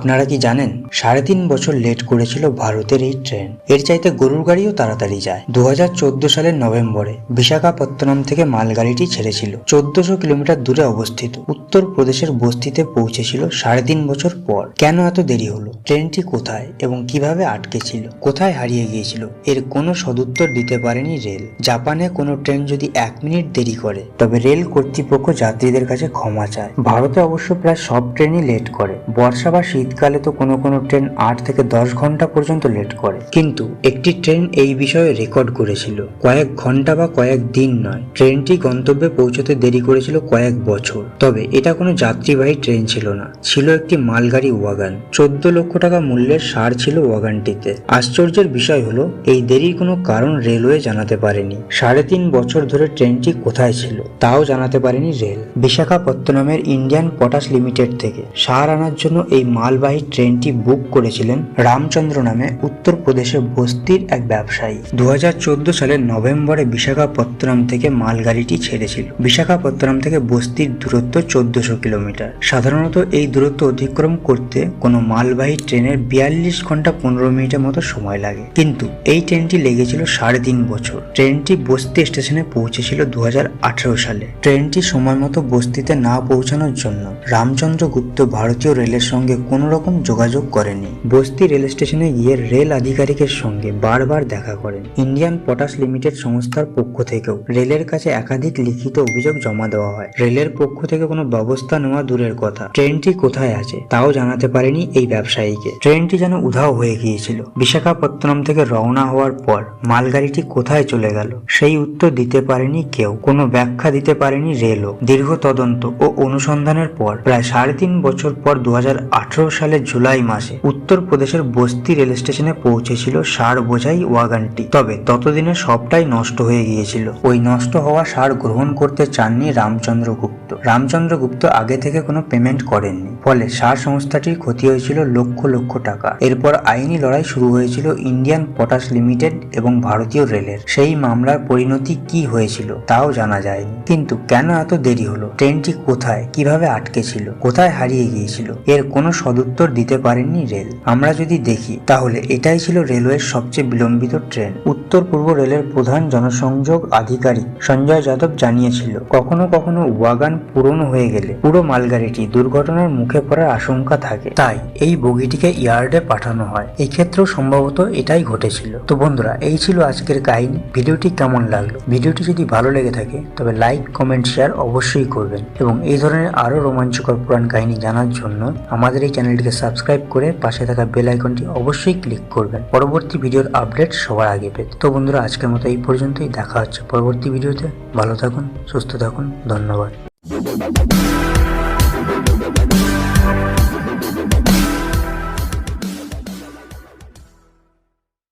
আপনারা কি জানেন ৩.৫ বছর লেট করেছিল ভারতের এই ট্রেন। এর চাইতে গরুর গাড়িও তাড়াতাড়ি যায়। ২০১৪ সালের নভেম্বরে বিশাখাপত্তনম থেকে মালগাড়িটি ছেড়েছিল। ১৪০০ কিলোমিটার দূরে অবস্থিত উত্তর প্রদেশের বস্তিতে পৌঁছেছিল ৩.৫ বছর পর। কেন এত দেরি হলো? ট্রেনটি কোথায় এবং কিভাবে আটকে ছিল? কোথায় হারিয়ে গিয়েছিল? এর কোনো সদুত্তর দিতে পারেনি রেল। জাপানে কোনো ট্রেন যদি ১ মিনিট দেরি করে তবে রেল কর্তৃপক্ষ যাত্রীদের কাছে ক্ষমা চায়। ভারতে অবশ্য প্রায় সব ট্রেনই লেট করে। বর্ষা বা শীতকালে তো কোনো কোনো ট্রেন ৮ থেকে ১০ ঘন্টা পর্যন্ত লেট করে। কিন্তু একটি ট্রেন এই বিষয়ে রেকর্ড করেছিল। কয়েক ঘন্টা বা কয়েক দিন নয়, ট্রেনটি গন্তব্যে পৌঁছতে দেরি করেছিল কয়েক বছর। তবে এটা কোনো যাত্রীবাহী ট্রেন ছিল না, ছিল একটি মালগাড়ি ওয়াগন। ১৪ লক্ষ টাকা মূল্যের সার ছিল ওয়াগনটিতে। আশ্চর্যের বিষয় হলো এই দেরির কোনো কারণ রেলওয়ে জানাতে পারেনি। ৩.৫ বছর ধরে ট্রেনটি কোথায় ছিল তাও জানাতে পারেনি রেল। বিশাখাপত্তনমের ইন্ডিয়ান পটাশ লিমিটেড থেকে সার আনার জন্য এই মালবাহী ট্রেনটি বুক করেছিলেন রামচন্দ্র নামে উত্তরপ্রদেশের বস্তির এক ব্যবসায়ী। ২০১৪ সালের নভেম্বরে বিশাখাপত্তনম থেকে মালগাড়িটি ছেড়েছিল। বিশাখাপত্তনম থেকে বস্তির দূরত্ব ১৪০০ কিলোমিটার। সাধারণত এই দূরত্ব অতিক্রম করতে কোনো মালবাহী ট্রেনের ৪২ ঘন্টা ১৫ মিনিটের মতো সময় লাগে, কিন্তু এই ট্রেনটি লেগেছিল ৩.৫ বছর। ট্রেনটি বস্তি স্টেশনে পৌঁছেছিল ২০১৮ সালে। ট্রেনটি সময় মতো বস্তিতে না পৌঁছানোর জন্য রামচন্দ্র গুপ্ত ভারতীয় রেলের সঙ্গে কোনো রকম যোগাযোগ করেনি। বস্তি রেল স্টেশনে গিয়ে রেল আধিকারিকের সঙ্গে বারবার দেখা করেন। ইন্ডিয়ান পটাশ লিমিটেড সংস্থার পক্ষ থেকেও রেলের কাছে একাধিক লিখিত অভিযোগ জমা দেওয়া হয়। রেলের পক্ষ থেকে কোনো ব্যবস্থা নেওয়া দূরের কথা, ট্রেনটি কোথায় আছে তাও জানাতে পারেনি এই ব্যবসায়ীকে। ট্রেনটি যেন উধাও হয়ে গিয়েছিল। বিশাখাপত্তনম থেকে রওনা হওয়ার পর মালগাড়িটি কোথায় চলে গেল সেই উত্তর দিতে পারেনি কেউ, কোনো ব্যাখ্যা দিতে পারেনি রেলও। দীর্ঘ তদন্ত ও অনুসন্ধানের পর প্রায় ৩.৫ বছর পর ২০১৮ সালের জুলাই মাসে উত্তরপ্রদেশের বস্তি রেল স্টেশনে পৌঁছেছিল সার বোঝাই ওয়াগনটি। তবে ততদিনে সবটাই নষ্ট হয়ে গিয়েছিল। ওই নষ্ট হওয়া সার গ্রহণ করতে চাননি রামচন্দ্র গুপ্ত। রামচন্দ্র গুপ্ত আগে থেকে কোনো পেমেন্ট করেননি, ফলে সার সংস্থাটির ক্ষতি হয়েছিল লক্ষ লক্ষ টাকা। এরপর আইনি লড়াই শুরু হয়েছিল ইন্ডিয়ান পটাশ লিমিটেড এবং ভারতীয় রেলের। সেই মামলার পরিণতি কি হয়েছিল তাও জানা যায়নি। কিন্তু কেন এত দেরি হলো? ট্রেনটি কোথায়, কিভাবে আটকে ছিল, কোথায় হারিয়ে গিয়েছিল, এর কোনো সদুত্তর দিতে পারেননি রেল। আমরা যদি দেখি তাহলে এটাই ছিল রেলওয়ের সবচেয়ে বিলম্বিত ট্রেন। উত্তর পূর্ব রেলের প্রধান জনসংযোগ আধিকারিক সঞ্জয় যাদব জানিয়েছিল, কখনো কখনো ওয়াগন পুরনো হয়ে গেলে পুরো মালগাড়িটি দুর্ঘটনার মুখে পড়ার আশঙ্কা থাকে, তাই এই বগিটিকে ইয়ার্ডে পাঠানো হয়। এই ক্ষেত্রেও সম্ভবত এটাই ঘটেছিল। তো বন্ধুরা, এই ছিল আজকের কাহিনী। ভিডিওটি কেমন লাগলো? ভিডিওটি যদি ভালো লেগে থাকে তবে লাইক, কমেন্ট, শেয়ার অবশ্যই করবেন এবং এই ধরনের আরো রোমাঞ্চকর পুরাণ কাহিনী জানার জন্য আমাদের এই চ্যানেলটিকে সাবস্ক্রাইব করে পাশে থাকা বেল আইকনটি অবশ্যই ক্লিক করবেন পরবর্তী ভিডিওর আপডেট সবার আগে পেতে। তো বন্ধুরা, আজকের মতো এই পর্যন্তই। দেখা হচ্ছে পরবর্তী ভিডিওতে। ভালো থাকুন, সুস্থ থাকুন, ধন্যবাদ।